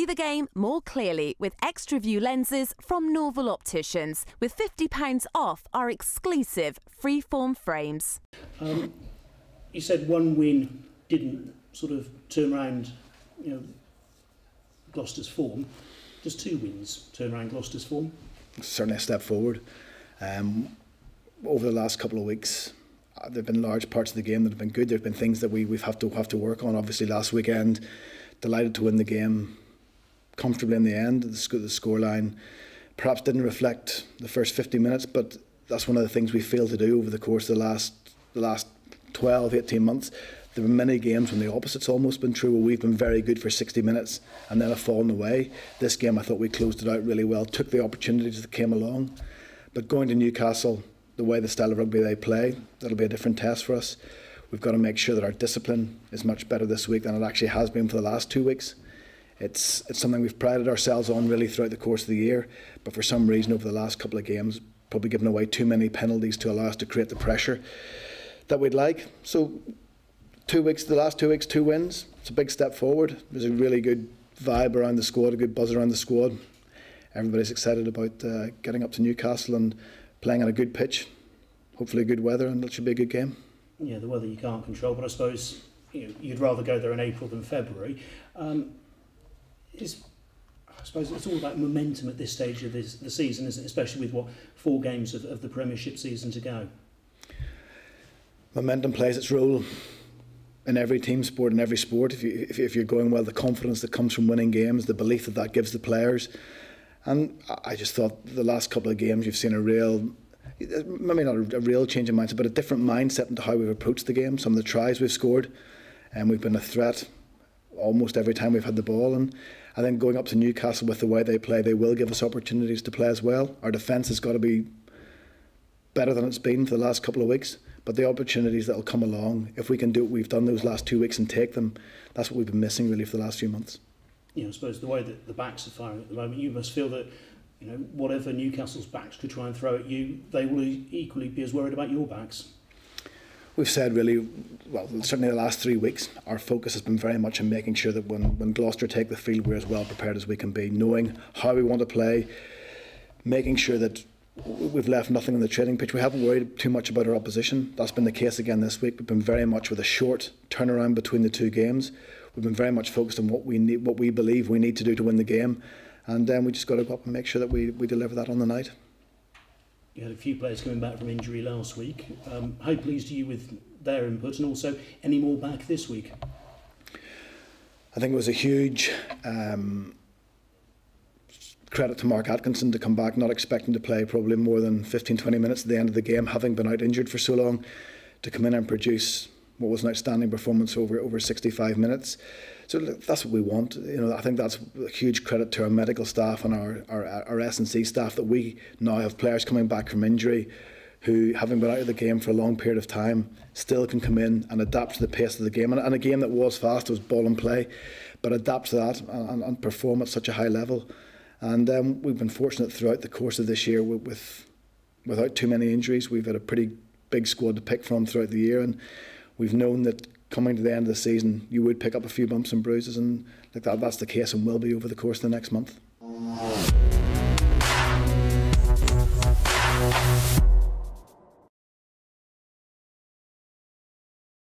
the game more clearly with extra view lenses from Norval Opticians, with £50 off our exclusive freeform frames. You said one win didn't sort of turn around, Gloucester's form. Does 2 wins turn around Gloucester's form? Certainly a step forward. Over the last couple of weeks, there have been large parts of the game that have been good. There have been things that we've have to work on. Obviously, last weekend, delighted to win the game comfortably in the end. The scoreline perhaps didn't reflect the first 50 minutes, but that's one of the things we failed to do over the course of the last 12, 18 months. There were many games when the opposite's almost been true, where we've been very good for 60 minutes and then have fallen away. This game, I thought we closed it out really well, took the opportunities that came along. But going to Newcastle, the way the style of rugby they play, that'll be a different test for us. We've got to make sure that our discipline is much better this week than it actually has been for the last 2 weeks. It's something we've prided ourselves on really throughout the course of the year, but for some reason over the last couple of games, probably given away too many penalties to allow us to create the pressure that we'd like. So the last 2 weeks, 2 wins. It's a big step forward. There's a really good vibe around the squad, a good buzz around the squad. Everybody's excited about getting up to Newcastle and playing on a good pitch, hopefully good weather, and it should be a good game. Yeah, the weather you can't control, but I suppose you'd rather go there in April than February. I suppose it's all about momentum at this stage of the season, isn't it? Especially with 4 games of the Premiership season to go. Momentum plays its role in every team sport, in every sport. If you're going well, the confidence that comes from winning games, the belief that gives the players. And I just thought the last couple of games you've seen a real, maybe not a real change in mindset, but a different mindset into how we've approached the game. Some of the tries we've scored, and we've been a threat almost every time we've had the ball. And I think going up to Newcastle with the way they play, they will give us opportunities to play as well. Our defence has got to be better than it's been for the last couple of weeks. But the opportunities that will come along, if we can do what we've done those last 2 weeks and take them, that's what we've been missing really for the last few months. I suppose the way that the backs are firing at the moment, you must feel that whatever Newcastle's backs could try and throw at you, they will equally be as worried about your backs. We've said really, well, certainly the last 3 weeks, our focus has been very much on making sure that when Gloucester take the field, we're as well prepared as we can be, knowing how we want to play, making sure that we've left nothing on the training pitch. We haven't worried too much about our opposition. That's been the case again this week. We've been very much with a short turnaround between the 2 games. We've been very much focused on what we believe we need to do to win the game, and then we just got to go up and make sure that we deliver that on the night. You had a few players coming back from injury last week. How pleased are you with their input, and also any more back this week? I think it was a huge credit to Mark Atkinson to come back, not expecting to play probably more than 15-20 minutes at the end of the game, having been out injured for so long, to come in and produce what was an outstanding performance over 65 minutes. So that's what we want. I think that's a huge credit to our medical staff and our S&C staff, that we now have players coming back from injury who, having been out of the game for a long period of time, still can come in and adapt to the pace of the game. And a game that was fast, was ball and play, but adapt to that and perform at such a high level. And we've been fortunate throughout the course of this year without too many injuries. We've had a pretty big squad to pick from throughout the year, and we've known that coming to the end of the season you would pick up a few bumps and bruises, and that's the case and will be over the course of the next month.